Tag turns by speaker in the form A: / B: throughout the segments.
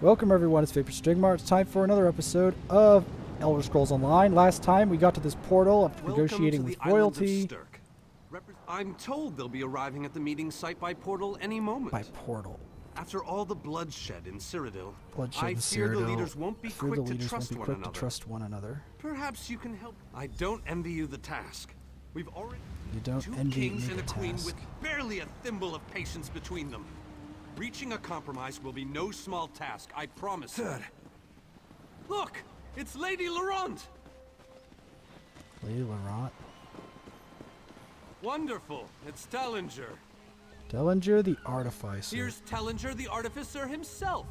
A: Welcome everyone, it's Vapor Stigmar. It's time for another episode of Elder Scrolls Online. Last time we got to this portal after negotiating with royalty.
B: I'm told they'll be arriving at the meeting site by portal any moment.
A: By portal.
B: After all the bloodshed in Cyrodiil, I fear the leaders won't be quick to trust one another. Perhaps you can help. I don't envy you the task. We've already two kings and a queen with barely a thimble of patience between them. Reaching a compromise will be no small task, I promise. Look! It's Lady Laurent!
A: Lady Laurent?
B: Wonderful. It's Tellinger.
A: Tellinger the Artificer.
B: Here's Tellinger the Artificer himself.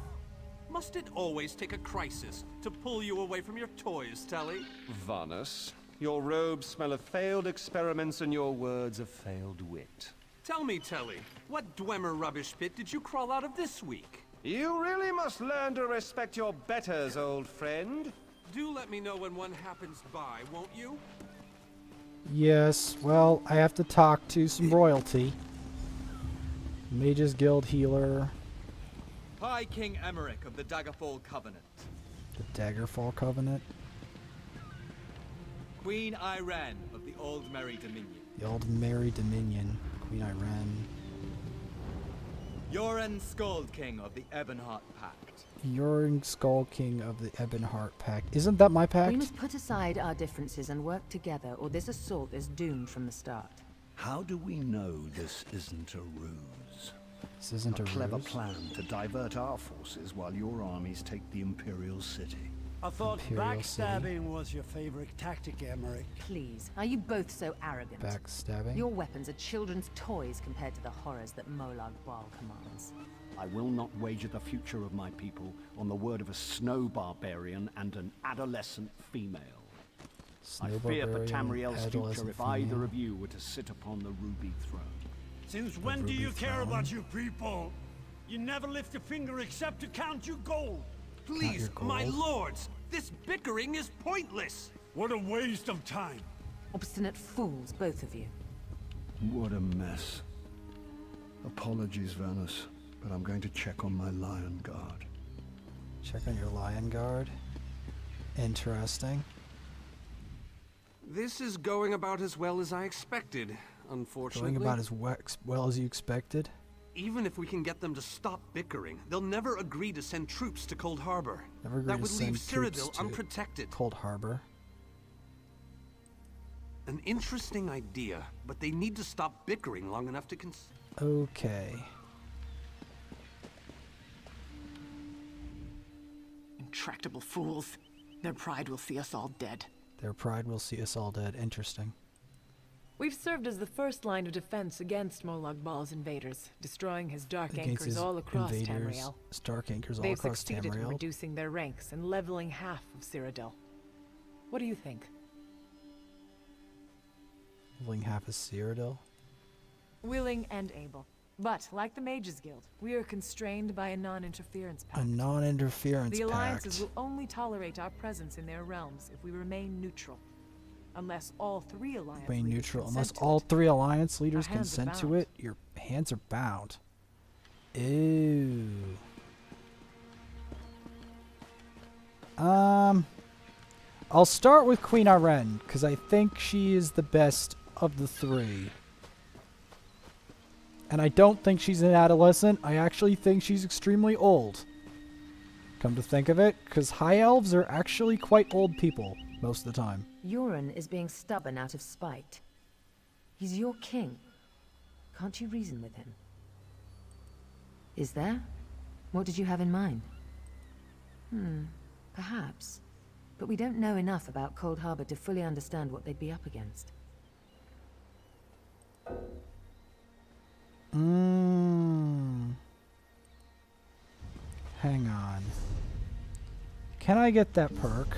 B: Must it always take a crisis to pull you away from your toys, Telly?
C: Vanus, your robes smell of failed experiments and your words of failed wit.
B: Tell me, Telly, what Dwemer rubbish pit did you crawl out of this week?
C: You really must learn to respect your betters, old friend.
B: Do let me know when one happens by, won't you?
A: Yes, well, I have to talk to some royalty. Mages Guild healer.
D: High King Emmerich of the Daggerfall Covenant.
A: The Daggerfall Covenant.
D: Queen Irene of the Old Merry Dominion.
A: The Old Merry Dominion. Queen Irene.
D: Yoren Skald King of the Ebonheart Pact.
A: Yoren Skull King of the Ebonheart Pact. Isn't that my pact?
E: We must put aside our differences and work together, or this assault is doomed from the start.
F: How do we know this isn't a ruse?
A: This isn't a
F: clever
A: ruse?
F: plan to divert our forces while your armies take the Imperial City.
G: I thought
A: Imperial
G: backstabbing
A: City.
G: was your favorite tactic, Emmerich.
E: Please, are you both so arrogant?
A: Backstabbing?
E: Your weapons are children's toys compared to the horrors that Molag Bal commands.
F: I will not wager the future of my people on the word of a snow barbarian and an adolescent female. I fear for Tamriel's future if either of you were to sit upon the Ruby Throne.
G: Since when do you care about your people? You never lift a finger except to count your gold.
B: Please, my lords, this bickering is pointless.
G: What a waste of time.
E: Obstinate fools, both of you.
F: What a mess. Apologies, Vanus, but I'm going to check on my Lion Guard.
A: Check on your Lion Guard. Interesting.
B: This is going about as well as I expected, unfortunately.
A: Going about as well as you expected?
B: Even if we can get them to stop bickering, they'll never agree to send troops to Coldharbor. That would leave Cyrodiil unprotected.
A: Coldharbor.
B: An interesting idea, but they need to stop bickering long enough to
A: Okay.
H: Intractable fools. Their pride will see us all dead.
A: Their pride will see us all dead. Interesting.
I: We've served as the first line of defense against Molag Bal's invaders, destroying his dark anchors all across Tamriel. They've succeeded in reducing their ranks and leveling half of Cyrodiil. What do you think?
A: Leveling half of Cyrodiil?
I: Willing and able. But, like the Mages Guild, we are constrained by a non-interference pact.
A: A non-interference pact.
I: The alliances will only tolerate our presence in their realms if we remain neutral. Unless all three alliance leaders
A: Unless all three alliance leaders consent to it, your hands are bound. Ew. I'll start with Queen Irene, because I think she is the best of the three. And I don't think she's an adolescent. I actually think she's extremely old. Come to think of it, because high elves are actually quite old people most of the time.
E: Yoren is being stubborn out of spite. He's your king. Can't you reason with him? Is there? What did you have in mind? Perhaps. But we don't know enough about Coldharbor to fully understand what they'd be up against.
A: Hang on. Can I get that perk?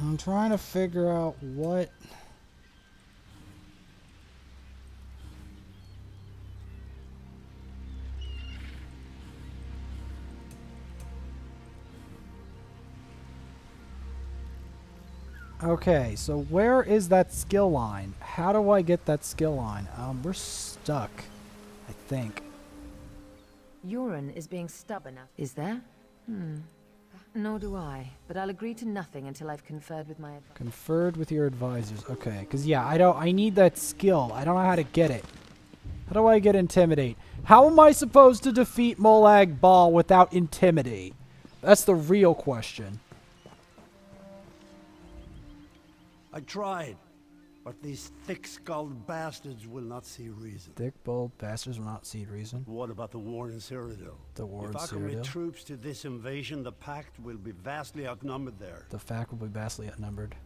A: I'm trying to figure out what... Okay, so where is that skill line? How do I get that skill line? We're stuck, I think.
E: Yoren is being stubborn. Is there? Nor do I, but I'll agree to nothing until I've conferred with my advisors.
A: Conferred with your advisors. Okay, because yeah, I need that skill. I don't know how to get it. How do I get Intimidate? How am I supposed to defeat Molag Bal without Intimidate? That's the real question.
G: I tried, but these thick-skulled bastards will not see reason.
A: Thick-skulled bastards will not see reason.
G: What about the war in Cyrodiil?
A: The war in Cyrodiil?
G: If I commit troops to this invasion, the Pact will be vastly outnumbered there.
A: The Pact will be vastly outnumbered.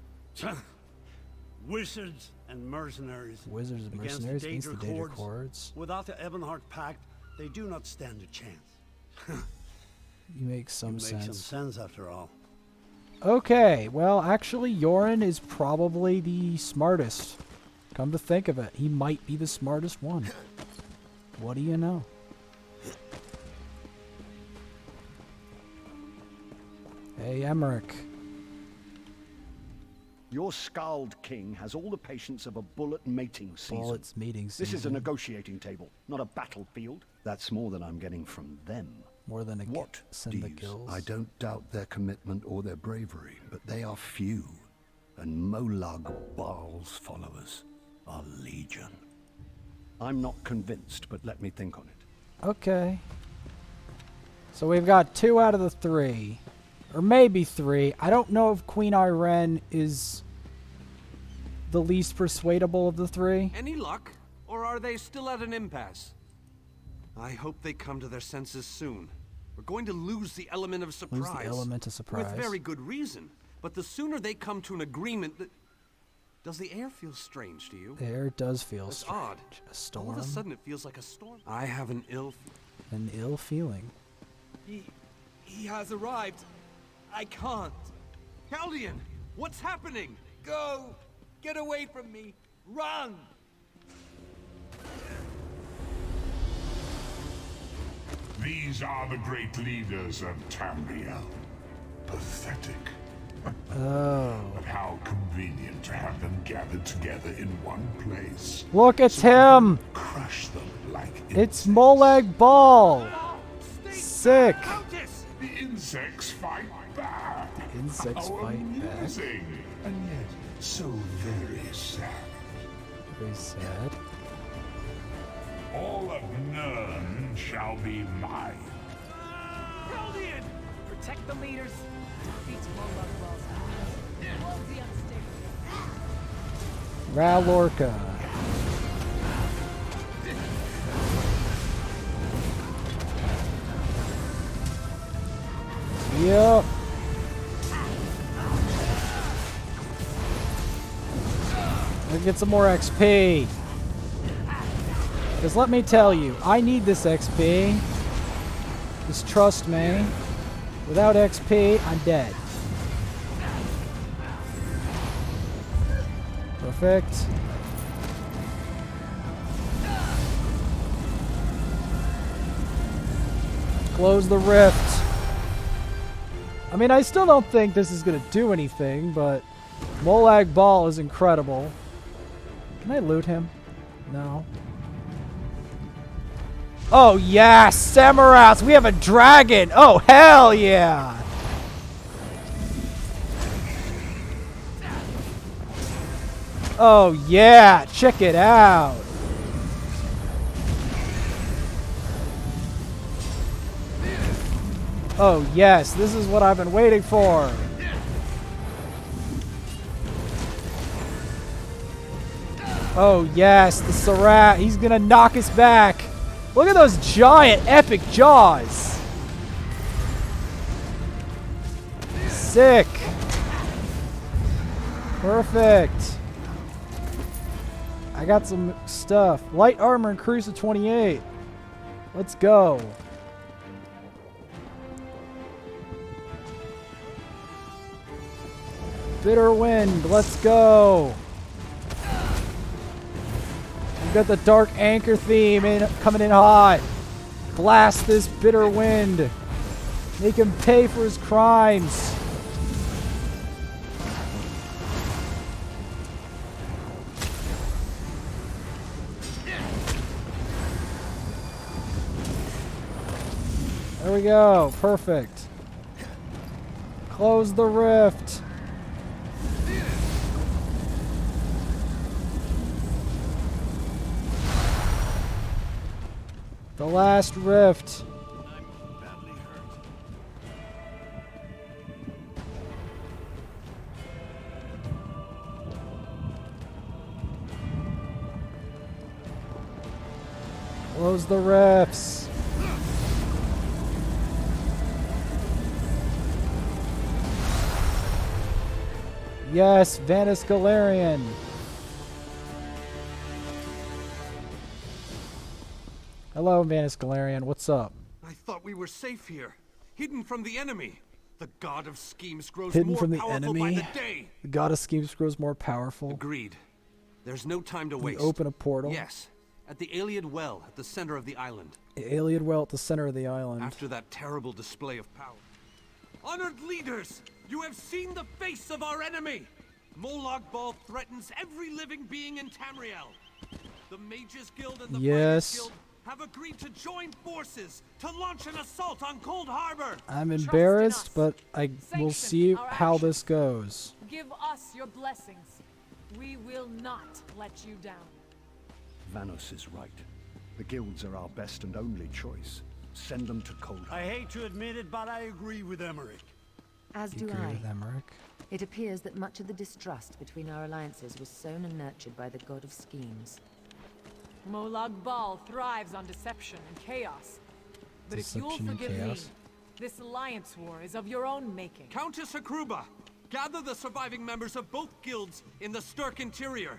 G: Wizards and mercenaries.
A: Wizards and mercenaries against the Daedric hordes.
G: Without the Ebonheart Pact, they do not stand a chance.
A: You make some sense.
G: Make some sense after all.
A: Okay, well, actually, Yoren is probably the smartest. Come to think of it, he might be the smartest one. What do you know? Hey, Emmerich.
F: Your Scald King has all the patience of a bullet mating season.
A: Bullets mating season.
F: This is a negotiating table, not a battlefield. That's more than I'm getting from them.
A: More than a
J: what
A: send the gills.
J: I don't doubt their commitment or their bravery, but they are few, and Molag Bal's followers are legion.
F: I'm not convinced, but let me think on it.
A: Okay. So we've got 2 out of the 3. Or maybe 3. I don't know if Queen Irene is the least persuadable of the 3.
B: Any luck? Or are they still at an impasse? I hope they come to their senses soon. We're going to lose the element of surprise.
A: Lose the element of surprise.
B: With very good reason. But the sooner they come to an agreement that... Does the air feel strange to you?
A: The air does feel
B: It's
A: strange.
B: odd.
A: A storm?
B: All of a sudden it feels like a storm. I have an ill...
A: An ill feeling.
D: He has arrived. I can't.
B: Chaldean! What's happening?
D: Go! Get away from me! Run!
K: These are the great leaders of Tamriel. Pathetic.
A: Oh.
K: But how convenient to have them gathered together in one place.
A: Look, it's him!
K: Crush them like insects.
A: It's Molag Bal! Sick!
K: The insects fight back.
A: Insects
K: how
A: fight
K: amusing.
A: back.
K: And yet, so very sad.
A: Very sad.
K: All of Nirn shall be mine.
D: Chaldean! Protect the leaders. Defeat Molag Bal's allies. Hold the unstable.
A: Ralorca. Yep. Let's get some more XP. Because let me tell you, I need this XP. Just trust me. Without XP, I'm dead. Perfect. Close the rift. I mean, I still don't think this is going to do anything, but Molag Bal is incredible. Can I loot him? No. Oh, yes! Samaras! We have a dragon! Oh, hell yeah! Oh, yeah! Check it out! Oh, yes! This is what I've been waiting for! Oh, yes! The Sarat! He's gonna knock us back! Look at those giant, epic jaws! Sick! Perfect! I got some stuff. Light armor increase to 28. Let's go. Bitter wind, let's go. We've got the dark anchor theme coming in hot. Blast this bitter wind. Make him pay for his crimes. There we go. Perfect. Close the rift. The last rift. Close the rifts. Yes, Vanis Galarian. Hello, Vanis Galarian. What's up?
B: I thought we were safe here, hidden from the enemy. The god of schemes grows
A: Hidden
B: more
A: from the
B: powerful
A: enemy.
B: by the day.
A: The god of schemes grows more powerful.
B: Agreed. There's no time to waste.
A: Open a portal.
B: Yes, at the Iliad Well at the center of the island.
A: The Iliad Well at the center of the island.
B: After that terrible display of power. Honored leaders, you have seen the face of our enemy. Molag Bal threatens every living being in Tamriel. The Mages Guild and the Fighters Guild have agreed to join forces to launch an assault on Coldharbor.
A: I'm embarrassed, but will see how this goes.
I: Give us your blessings. We will not let you down.
F: Vanos is right. The guilds are our best and only choice. Send them to Coldharbor.
G: I hate to admit it, but I agree with Emmerich.
E: As do I. It appears that much of the distrust between our alliances was sown and nurtured by the god of schemes.
I: Molag Bal thrives on deception and chaos. But if you'll forgive me, this alliance war is of your own making.
B: Countess Hakruba, gather the surviving members of both guilds in the Sturk interior.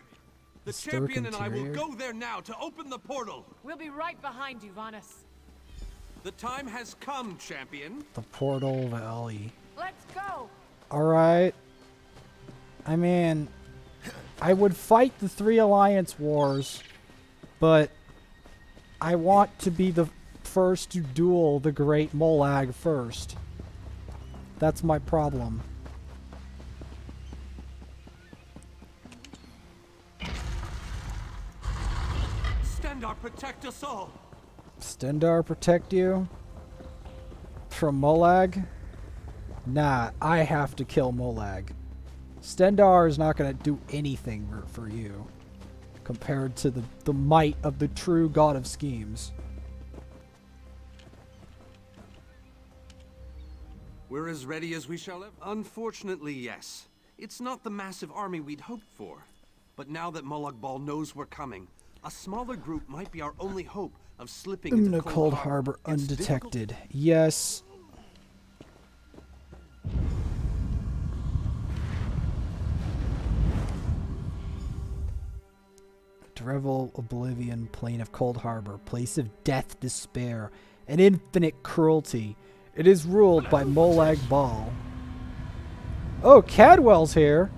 B: The champion and I will go there now to open the portal.
I: We'll be right behind you, Vanis.
B: The time has come, champion.
A: The Portal Valley.
I: Let's go.
A: Alright. I mean, I would fight the 3 alliance wars, but I want to be the first to duel the Great Molag first. That's my problem.
B: Stendarr, protect us all.
A: Stendarr protect you? From Molag? Nah, I have to kill Molag. Stendarr is not going to do anything for you compared to the might of the true god of schemes.
B: We're as ready as we shall ever. Unfortunately, yes. It's not the massive army we'd hoped for. But now that Molag Bal knows we're coming, a smaller group might be our only hope of slipping into
A: Coldharbor undetected. Yes. Drevel, Oblivion, Plain of Coldharbor, place of death, despair, and infinite cruelty. It is ruled by Molag Bal. Oh, Cadwell's here.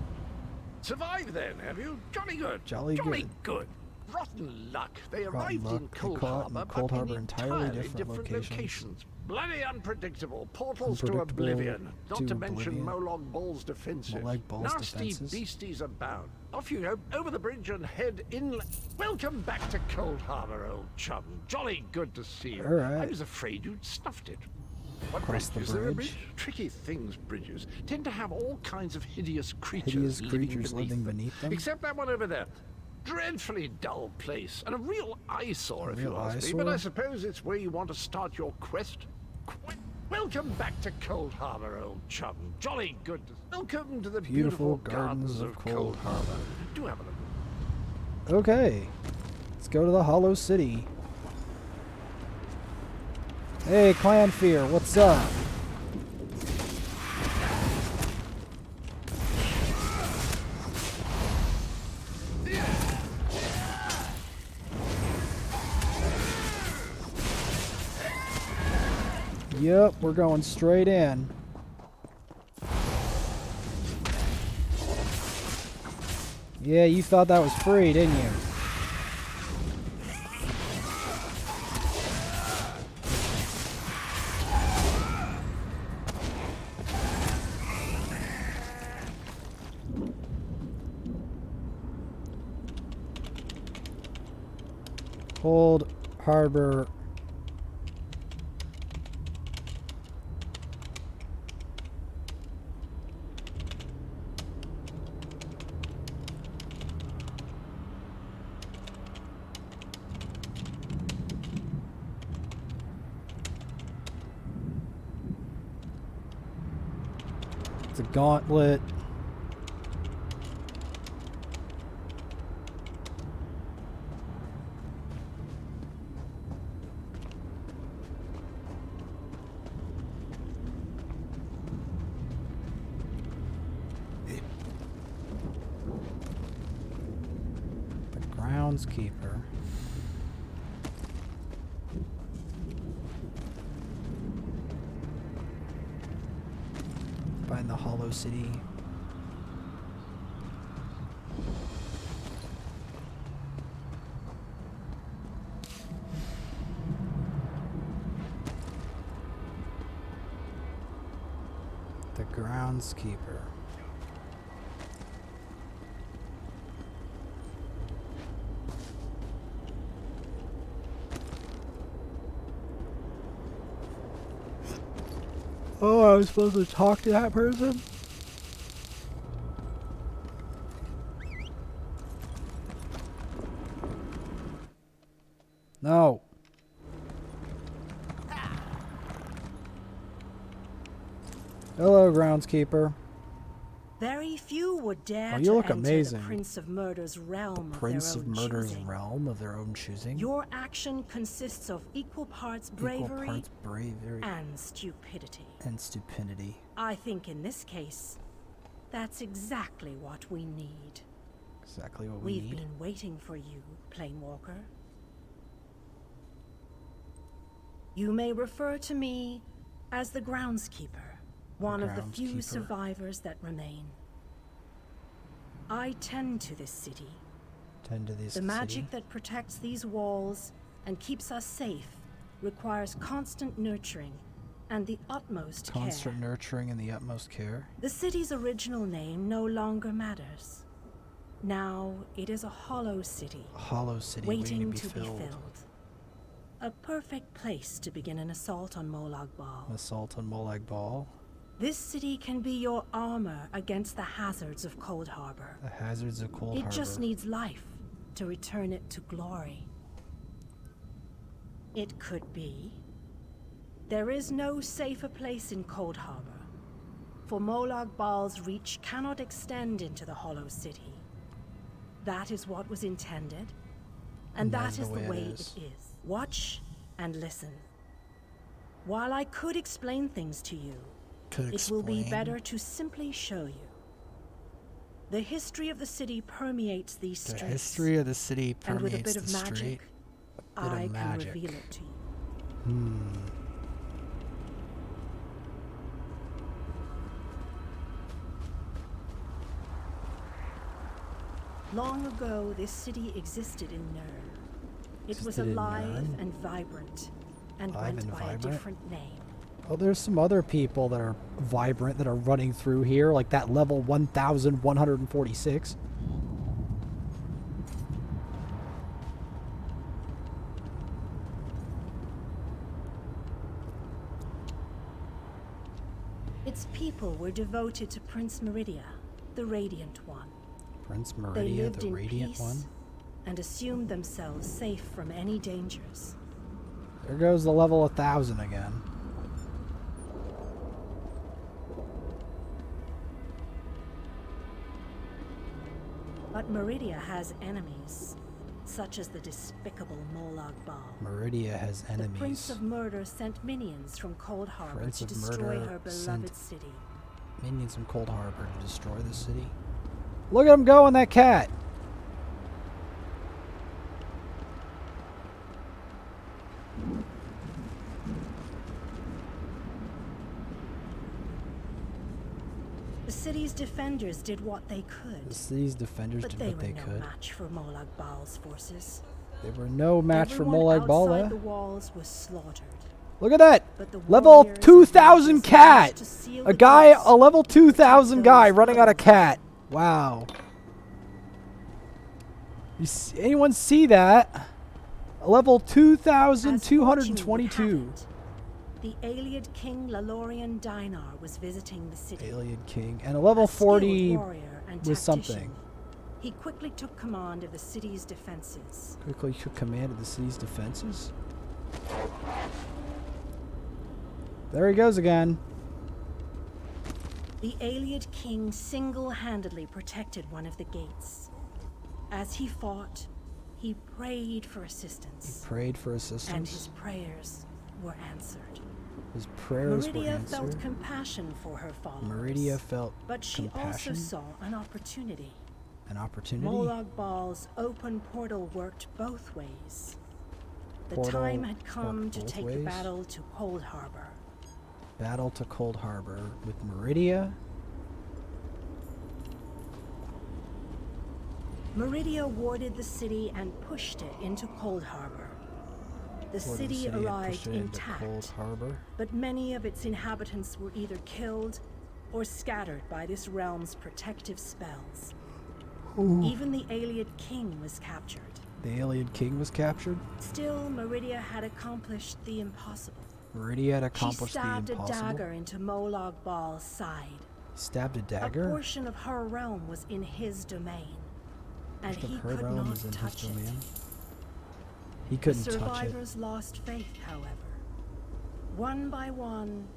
J: Survived then, have you? Jolly good.
A: Jolly
J: good. Rotten luck. They arrived in Coldharbor, but in entirely different locations. Bloody unpredictable. Portals to oblivion. Not to mention Molag Bal's defenses. Nasty beasties abound. Off you go, over the bridge and head inland. Welcome back to Coldharbor, old chum. Jolly good to see you.
A: Right.
J: I was afraid you'd stuffed it. What bridge? Is there a bridge? Tricky things, bridges. Tend to have all kinds of hideous creatures living beneath them. Except that one over there. Dreadfully dull place, and a real eyesore if you ask me, but I suppose it's where you want to start your quest. Welcome back to Coldharbor, old chum. Jolly good. Welcome to the beautiful gardens of Coldharbor. Do have a look.
A: Okay. Let's go to the Hollow City. Hey, Clanfear, what's up? Yep, we're going straight in. Yeah, you thought that was free, didn't you? Coldharbor. It's a gauntlet. Groundskeeper. Find the Hollow City. The Groundskeeper. Oh, I was supposed to talk to that person? No. Hello, groundskeeper.
L: Very few would dare
A: you look
L: to enter
A: amazing.
L: the Prince of Murder's realm
A: The Prince
L: of
A: of
L: their own
A: Murder's
L: choosing.
A: realm of their own choosing.
L: Your action consists of equal parts bravery, and stupidity. I think in this case, that's exactly what we need.
A: Exactly what we need.
L: We've been waiting for you, Planewalker. You may refer to me as the Groundskeeper, one of the few survivors that remain. I tend to this city. The magic that protects these walls and keeps us safe requires constant nurturing and the utmost care.
A: Constant nurturing and the utmost care.
L: The city's original name no longer matters. Now it is a hollow city.
A: A hollow city
L: waiting to be filled. A perfect place to begin an assault on Molag Bal.
A: Assault on Molag Bal.
L: This city can be your armor against the hazards of Coldharbor.
A: The hazards of Coldharbor.
L: It just needs life to return it to glory. It could be. There is no safer place in Coldharbor, for Molag Bal's reach cannot extend into the Hollow City. That is what was intended, and that is the way it is. Watch and listen. While I could explain things to you, it will be better to simply show you. The history of the city permeates these streets.
A: The history of the city permeates
L: and with a bit of
A: the
L: magic,
A: street.
L: I can reveal it to you. Long ago, this city existed in Nern. It was alive and vibrant, and went by a different name.
A: Oh, there's some other people that are vibrant that are running through here, like that level 1146.
L: Its people were devoted to Prince Meridia, the Radiant One.
A: Prince
L: They
A: Meridia,
L: lived
A: the
L: in
A: Radiant
L: peace
A: One?
L: and assumed themselves safe from any dangers.
A: There goes the level 1000 again.
L: But Meridia has enemies, such as the despicable Molag Bal.
A: Meridia has enemies.
L: The Prince of Murder sent minions from Coldharbor to destroy her beloved city.
A: Minions from Coldharbor to destroy the city. Look at him going, that cat!
L: The city's defenders did what they could.
A: The city's defenders did what they could.
L: But they were no match for Molag Bal's forces.
A: They were no match for Molag
L: Bal.
A: Everyone outside
L: the walls was slaughtered.
A: Look at that! Level 2000 cat! A guy, a level 2000 guy running on a cat. Wow. Anyone see that? A level 2222.
L: The Ayleid King Lalorian Dinar was visiting the city.
A: Ayleid King. And a level 40 was something.
L: He quickly took command of the city's defenses.
A: Quickly took command of the city's defenses? There he goes again.
L: The Ayleid King single-handedly protected one of the gates. As he fought, he prayed for assistance.
A: He prayed for assistance.
L: And his prayers were answered.
A: His prayers were
L: Meridia
A: answered.
L: felt compassion for her followers.
A: Meridia felt
L: But she also saw an opportunity.
A: An opportunity?
L: Molag Bal's open portal worked both ways. The time had come to take the battle to Coldharbor.
A: Battle to Coldharbor with Meridia.
L: Meridia warded the city and pushed it into Coldharbor. The city arrived intact, but many of its inhabitants were either killed or scattered by this realm's protective spells.
A: Ooh.
L: Even the Ayleid King was captured.
A: The Ayleid King was captured?
L: Still, Meridia had accomplished the impossible.
A: Meridia had accomplished the impossible?
L: She stabbed a dagger into Molag Bal's side.
A: Stabbed a dagger?
L: A portion of her realm was in his domain, and he could not touch it.
A: He couldn't touch it.
L: The survivors lost faith, however. One by one,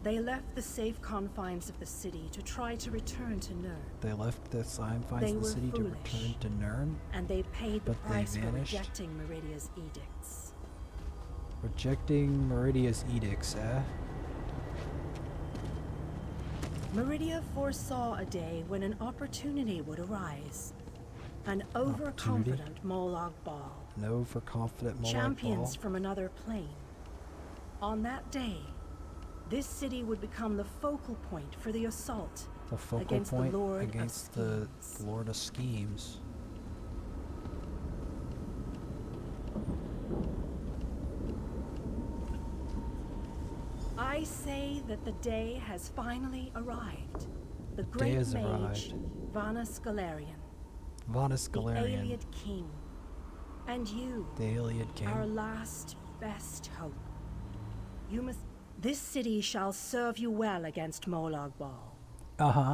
L: they left the safe confines of the city to try to return to Nirn.
A: They left the confines of the city to return to Nirn?
L: And they paid the price for rejecting Meridia's edicts.
A: Rejecting Meridia's edicts, eh?
L: Meridia foresaw a day when an opportunity would arise. An overconfident Molag Bal.
A: An overconfident Molag Bal.
L: Champions from another plane. On that day, this city would become the focal point for the assault against the
A: Lord of Schemes.
L: I say that the day has finally arrived. The great mage, Vanus Galarian.
A: Vanus Galarian.
L: The Ayleid King. And you,
A: the Ayleid King.
L: Our last best hope. You must... This city shall serve you well against Molag Bal.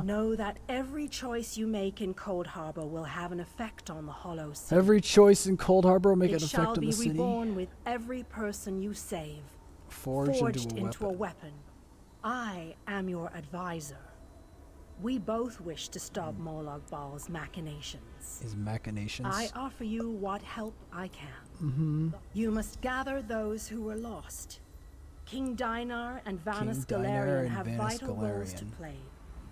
L: Know that every choice you make in Coldharbor will have an effect on the Hollow City.
A: Every choice in Coldharbor will make an effect on the city.
L: It shall be reborn with every person you save. Forged into a weapon. I am your advisor. We both wish to stop Molag Bal's machinations.
A: His machinations?
L: I offer you what help I can. You must gather those who were lost. King Dinar and Vanus Galarian have vital roles to play.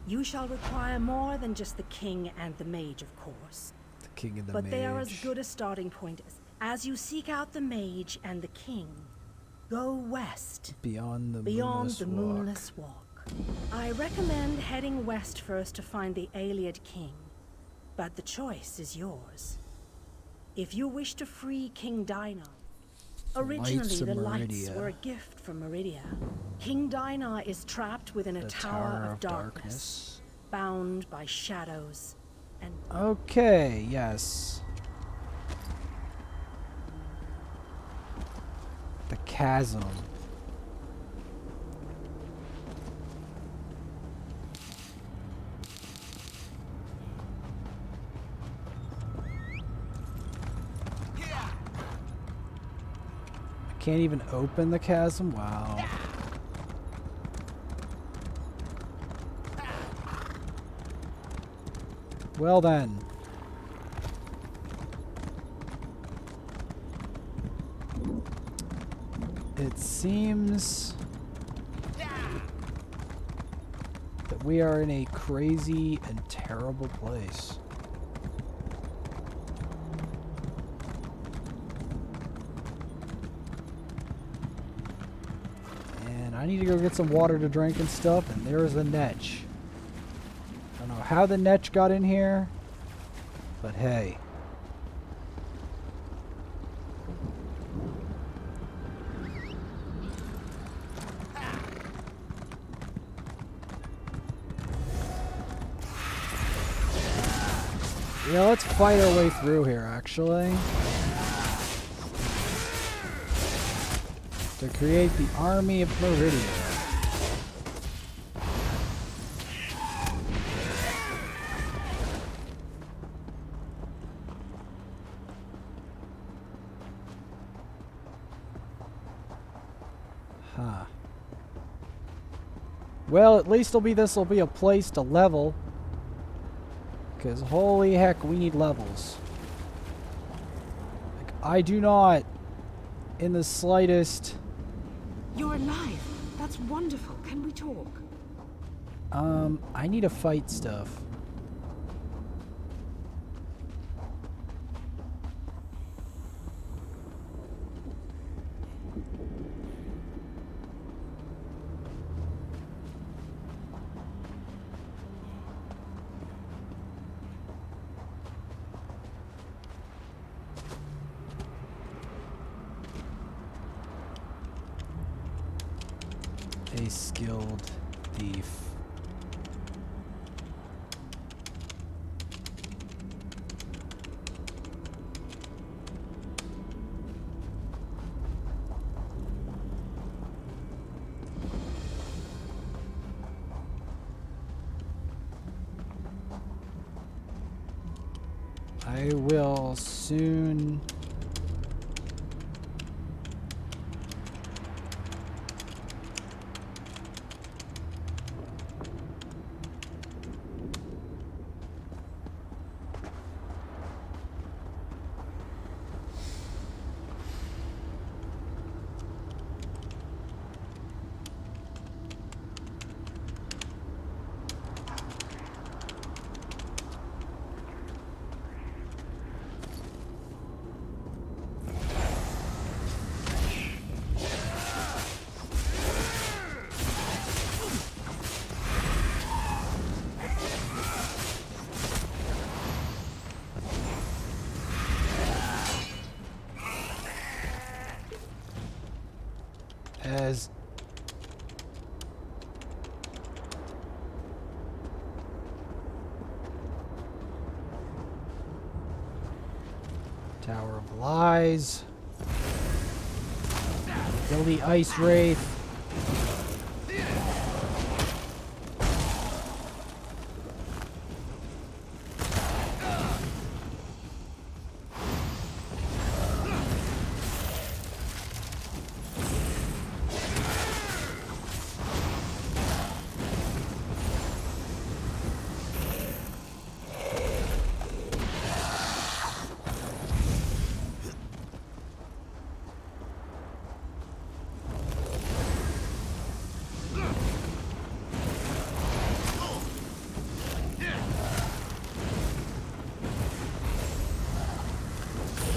L: You shall require more than just the king and the mage, of course.
A: The king and the mage.
L: But they are as good a starting point as you seek out the mage and the king. Go west.
A: Beyond the
L: moonless walk. I recommend heading west first to find the Ayleid King. But the choice is yours. If you wish to free King Dinar, originally the lights were a gift from Meridia. King Dinar is trapped within a tower of darkness, bound by shadows and...
A: Okay, yes. The chasm. I can't even open the chasm? Wow. Well then. It seems that we are in a crazy and terrible place. And I need to go get some water to drink and stuff, and there is a netch. know how the Netch got in here, but hey. Yeah, let's fight our way through here, actually. To create the army of Meridian. Huh. Well, at least this'll be a place to level. Because holy heck, we need levels. Like, I do not, in the slightest...
H: You're alive. That's wonderful. Can we talk?
A: I need to fight stuff. A skilled thief. I will soon... As Tower of Lies. Kill the Ice Wraith.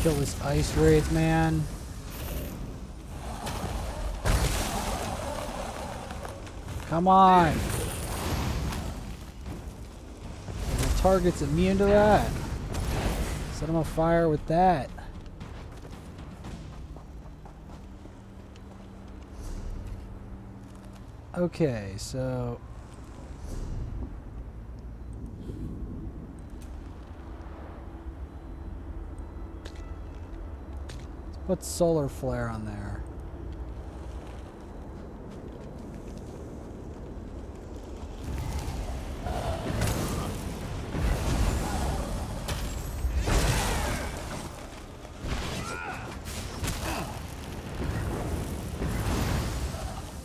A: Kill this Ice Wraith, man. Come on. The target's immune to that. Set him on fire with that. Okay, so... Put solar flare on there.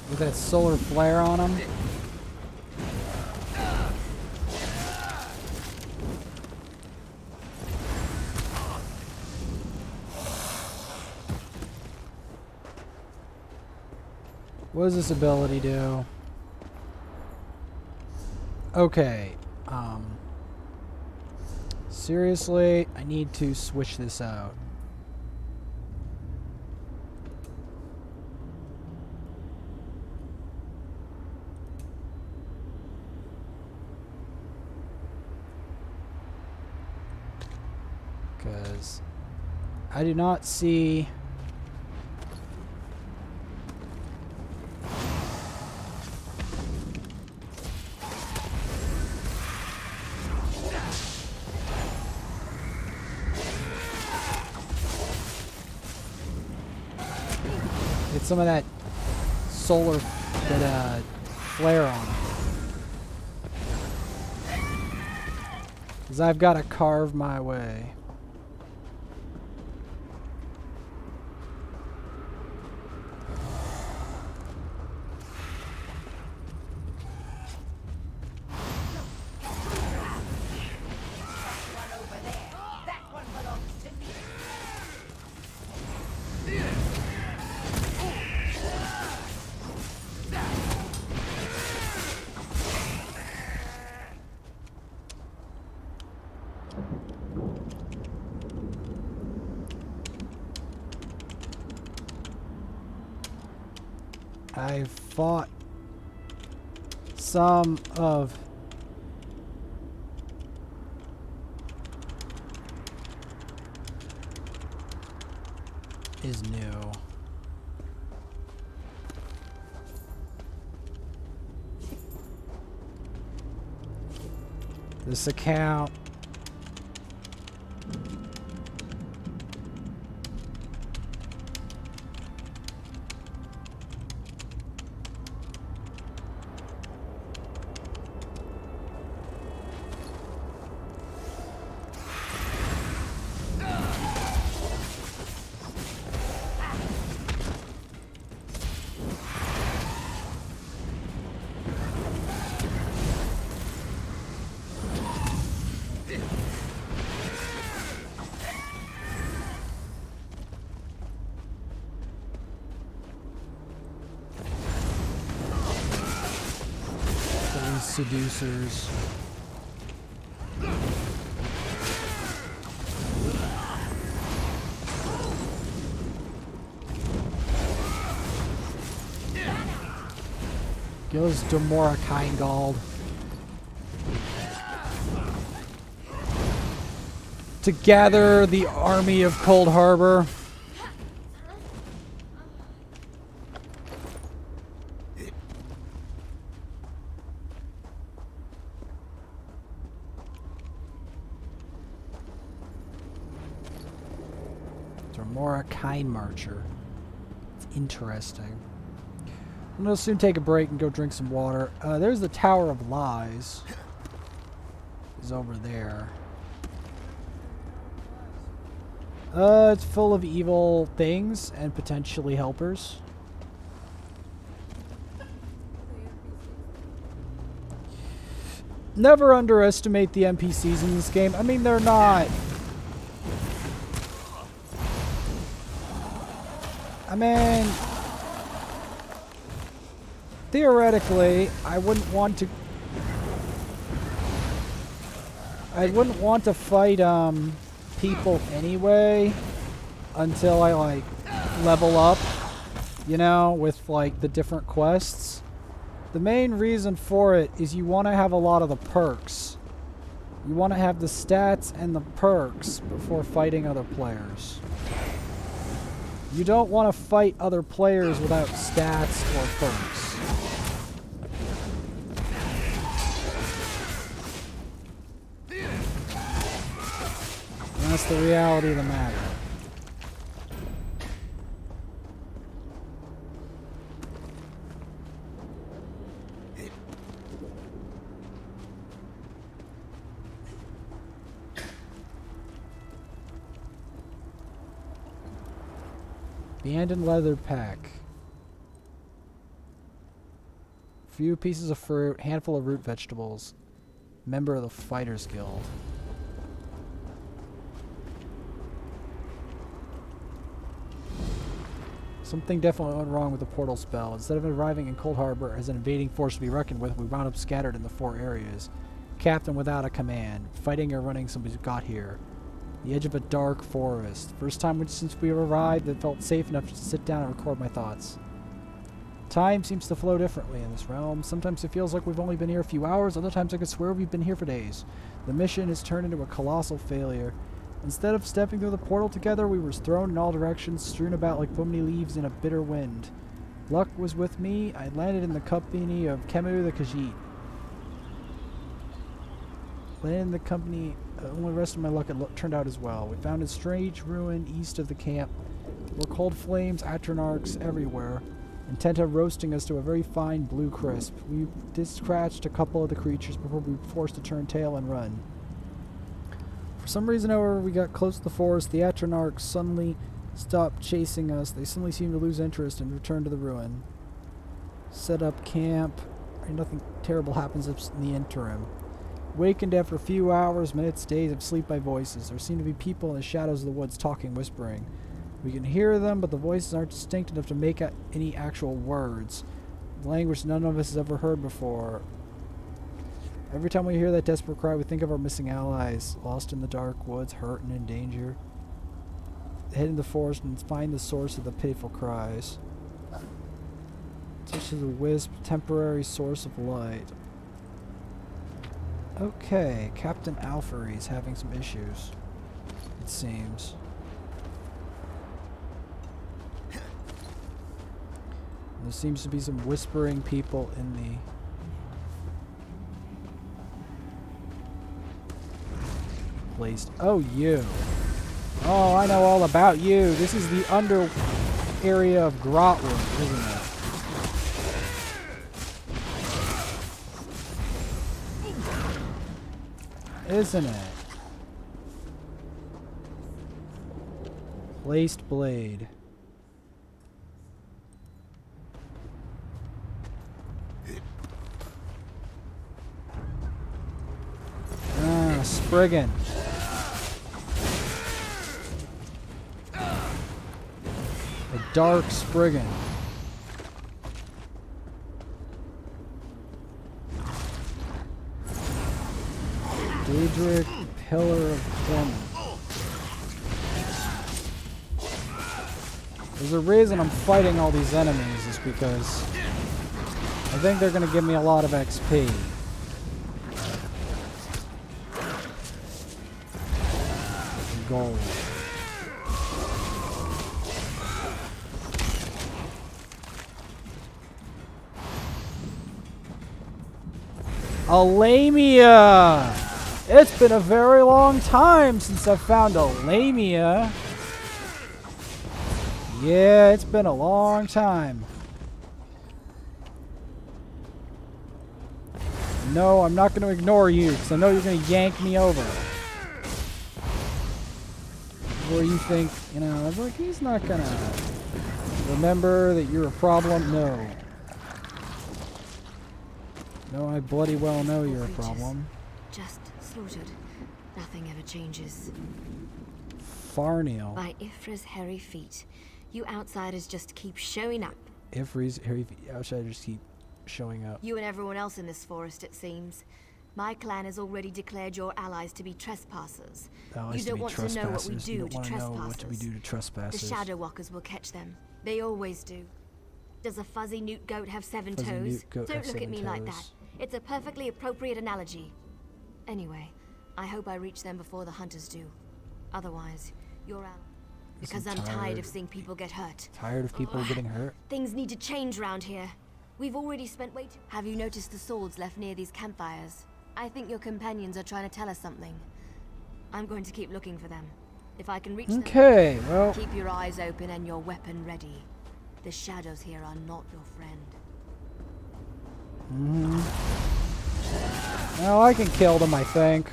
A: With that solar flare on him. What does this ability do? Okay. Seriously, I need to switch this out. Because I do not see... Get some of that solar, flare on it. Because I've got to carve my way. I've fought some of is new. This account seducers. Goes Demora Kindgald. To gather the army of Coldharbor. Kind Marcher. It's interesting. I'm gonna soon take a break and go drink some water. There's the Tower of Lies. Is over there. It's full of evil things and potentially helpers. Never underestimate the NPCs in this game. I mean, they're not... I mean, theoretically, I wouldn't want to fight people anyway until I like level up, you know, with like the different quests. The main reason for it is you want to have a lot of the perks. You want to have the stats and the perks before fighting other players. You don't want to fight other players without stats or perks. And that's the reality of the matter. Abandoned leather pack. Few pieces of fruit, handful of root vegetables. Member of the Fighters Guild. Something definitely went wrong with the portal spell. Instead of arriving in Coldharbor as an invading force to be reckoned with, we wound up scattered in the 4 areas. Captain without a command. Fighting or running somebody who got here. The edge of a dark forest. First time since we arrived that felt safe enough to sit down and record my thoughts. Time seems to flow differently in this realm. Sometimes it feels like we've only been here a few hours. Other times I could swear we've been here for days. The mission has turned into a colossal failure. Instead of stepping through the portal together, we were thrown in all directions, strewn about like bummy leaves in a bitter wind. Luck was with me. I landed in the company of Kemu the Khajiit. Landed in the company, only the rest of my luck had turned out as well. We found a strange ruin east of the camp. There were cold flames, atronarchs everywhere, intent on roasting us to a very fine blue crisp. We dispatched a couple of the creatures before we were forced to turn tail and run. For some reason, however, we got close to the forest. The atronarchs suddenly stopped chasing us. They suddenly seemed to lose interest and return to the ruin. Set up camp. Nothing terrible happens in the interim. Wakened after a few hours, minutes, days of sleep by voices. There seem to be people in the shadows of the woods talking, whispering. We can hear them, but the voices aren't distinct enough to make out any actual words. The language none of us has ever heard before. Every time we hear that desperate cry, we think of our missing allies, lost in the dark woods, hurt and in danger. Head into the forest and find the source of the pitiful cries. Such as a wisp, temporary source of light. Okay, Captain Alfery's having some issues, it seems. There seems to be some whispering people in the... placed. Oh, you. Oh, I know all about you. This is the under area of Grotwood, isn't it? Isn't it? Placed blade. Ah, Spriggan. A dark Spriggan. Daedric Pillar of Torment. There's a reason I'm fighting all these enemies, is because I think they're going to give me a lot of XP. Gold. A Lamia! It's been a very long time since I've found a Lamia. Yeah, it's been a long time. No, I'm not going to ignore you, because I know you're going to yank me over. Or you think, you know, I was like, he's not going to remember that you're a problem. No. No, I bloody well know you're a problem.
M: Just slaughtered. Nothing ever changes.
A: Farniel.
M: By Ifra's hairy feet. You outsiders just keep showing up.
A: Ifra's hairy feet. Outsiders keep showing up.
M: You and everyone else in this forest, it seems. My clan has already declared your allies to be trespassers.
A: You don't want to know what we do to trespassers.
M: The Shadow Walkers will catch them. They always do. Does a fuzzy newt goat have 7 toes? Don't look at me like that. It's a perfectly appropriate analogy. Anyway, I hope I reach them before the hunters do. Otherwise, you're out. Because I'm tired of seeing people get hurt.
A: Tired of people getting hurt?
M: Things need to change round here. We've already spent way too... Have you noticed the swords left near these campfires? I think your companions are trying to tell us something. I'm going to keep looking for them. If I can reach them...
A: Okay, well...
M: Keep your eyes open and your weapon ready. The shadows here are not your friend.
A: Well, I can kill them, I think.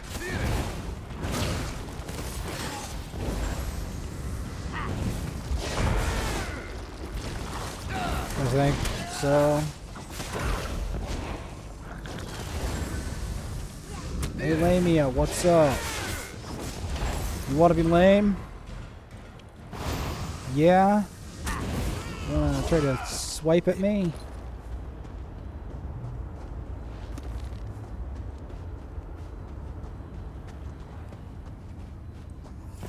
A: I think so. Hey, Lamia, what's up? You want to be lame? Yeah? You want to try to swipe at me?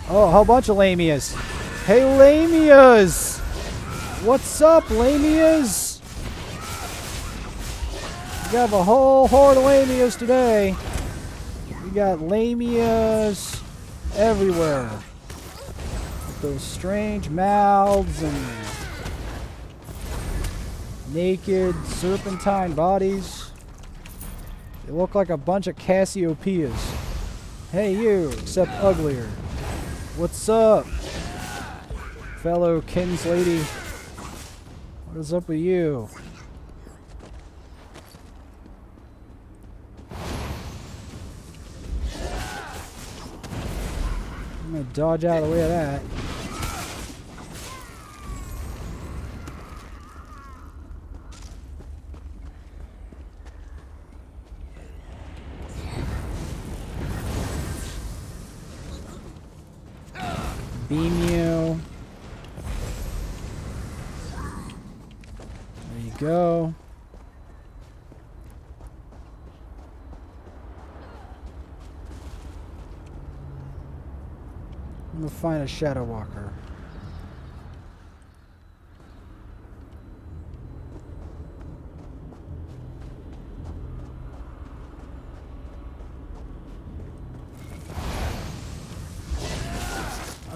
A: Oh, a whole bunch of Lamias. Hey, Lamias! What's up, Lamias? We got a whole horde of Lamias today. We got Lamias, everywhere. With those strange mouths and naked serpentine bodies. They look like a bunch of Cassiopeias. Hey you, except uglier. What's up, fellow kinslady? What is up with you? I'm gonna dodge out of the way of that. Beam you. There you go. I'm gonna find a Shadow Walker.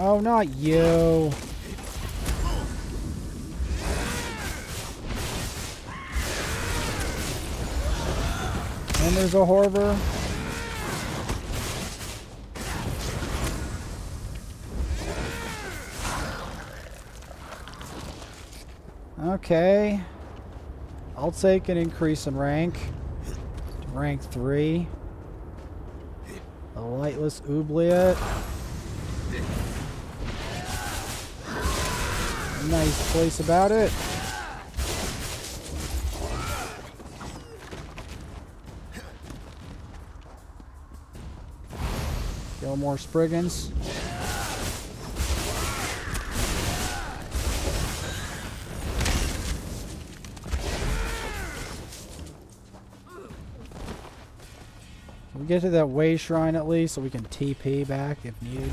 A: Oh, not you. And there's a Horber. Okay. I'll take an increase in rank to rank 3. A lightless oubliette. Nice place about it. Kill more Spriggans. Can we get to that way shrine at least so we can TP back if needed?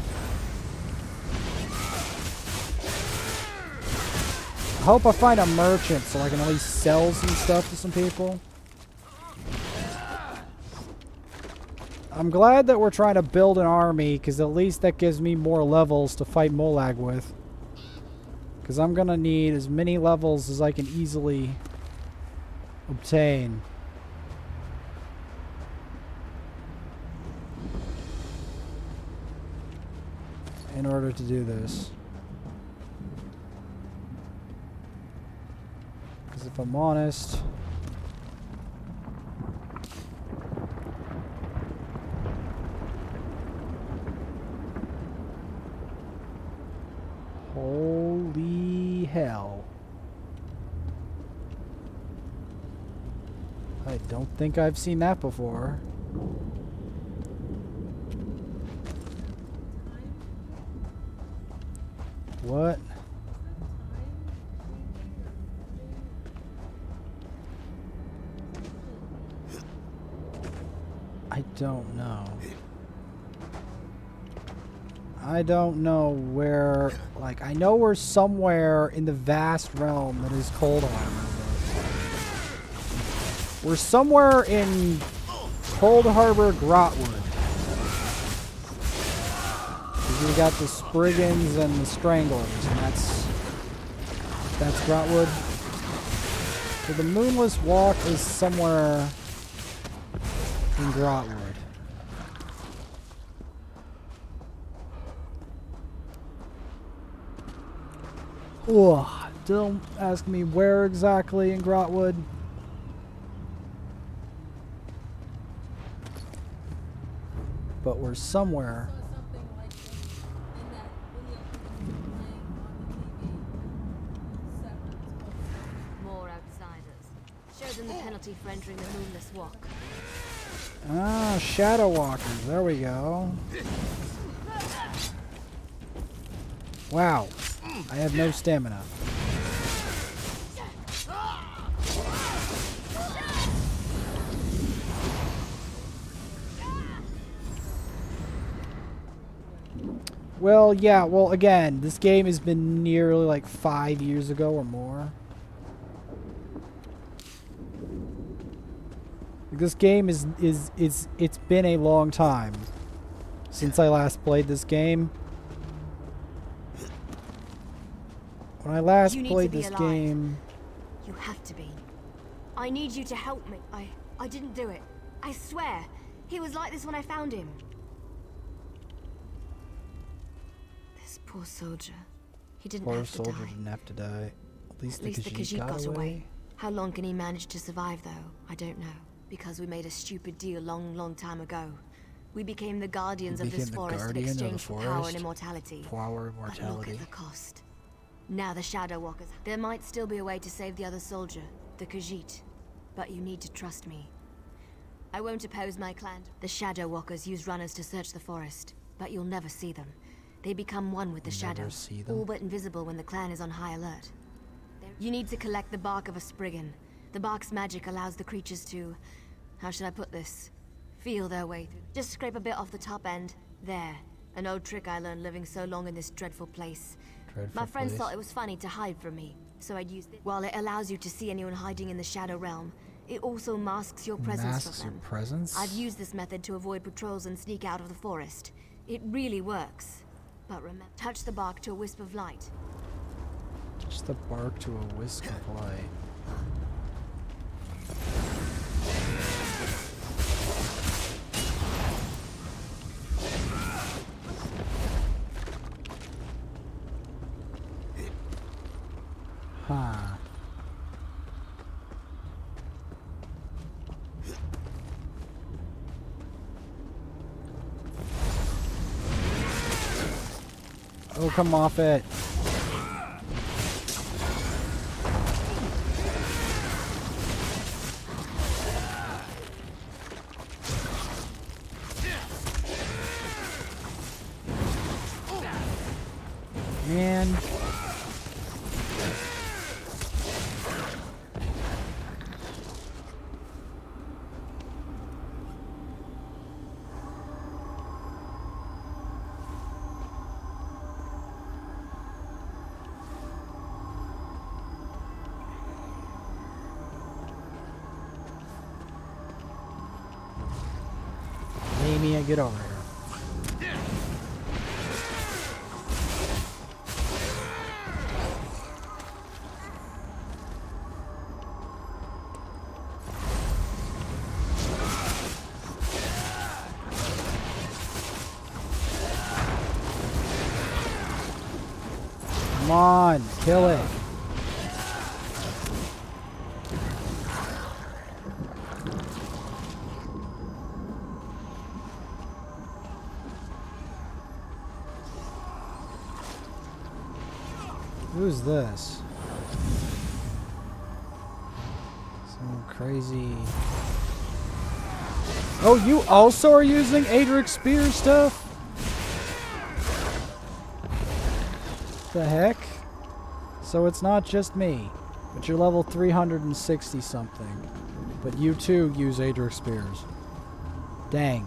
A: I hope I find a merchant so I can at least sell some stuff to some people. I'm glad that we're trying to build an army, because at least that gives me more levels to fight Molag with. Because I'm going to need as many levels as I can easily obtain. In order to do this. Because if I'm honest, holy hell. I don't think I've seen that before. What? I don't know. I don't know where, like, I know we're somewhere in the vast realm that is Coldharbor. We're somewhere in Coldharbor, Grotwood. We got the Spriggans and the Stranglers, and that's Grotwood. So the Moonless Walk is somewhere in Grotwood. Ugh, don't ask me where exactly in Grotwood. But we're somewhere.
M: More outsiders. Show them the penalty for entering the Moonless Walk.
A: Ah, Shadow Walkers. There we go. Wow. I have no stamina. Well, yeah, well, again, this game has been nearly like 5 years ago or more. This game it's been a long time since I last played this game. When I last played this game...
M: You have to be. I need you to help me. I didn't do it. I swear. He was like this when I found him. This poor soldier. He didn't have to die.
A: Poor soldier didn't have to die. At least the Khajiit got away.
M: How long can he manage to survive, though? I don't know. Because we made a stupid deal long time ago. We became the guardians of this forest in exchange for power and immortality.
A: Power and
M: immortality. But look at the cost. Now the Shadow Walkers. There might still be a way to save the other soldier, the Khajiit. But you need to trust me. I won't oppose my clan. The Shadow Walkers use runners to search the forest, but you'll never see them. They become one with the shadows, all but invisible when the clan is on high alert. You need to collect the bark of a Spriggan. The bark's magic allows the creatures to... how should I put this? Feel their way through. Just scrape a bit off the top end. There. An old trick I learned living so long in this dreadful place. My friends thought it was funny to hide from me, so I'd use it. While it allows you to see anyone hiding in the Shadow Realm, it also masks your presence from them.
A: Presence?
M: I've used this method to avoid patrols and sneak out of the forest. It really works. But remember, touch the bark to a wisp of light.
A: Touch the bark to a wisp of light. Huh. Oh, come off it. Man. Amy, get over here. Come on, kill it. Who's this? Some crazy... Oh, you also are using Adric Spear stuff? The heck? So it's not just me, but you're level 360 something. But you too use Adric Spears. Dang.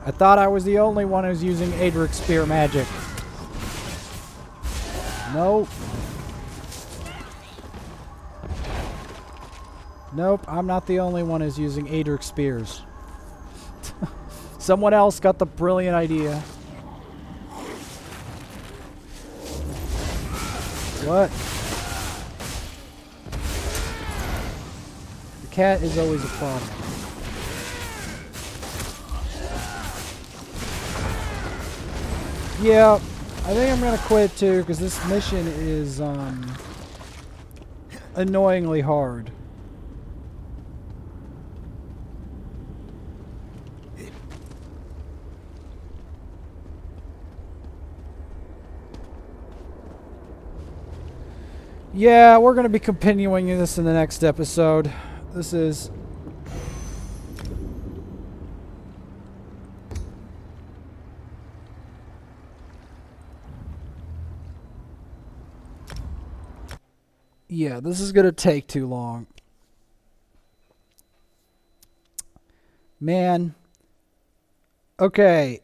A: I thought I was the only one who's using Adric Spear magic. Nope. Nope, I'm not the only one who's using Adric Spears. Someone else got the brilliant idea. What? The cat is always a problem. Yeah, I think I'm gonna quit too, because this mission is annoyingly hard. Yeah, we're going to be continuing this in the next episode. This is... Yeah, this is going to take too long. Man. Okay.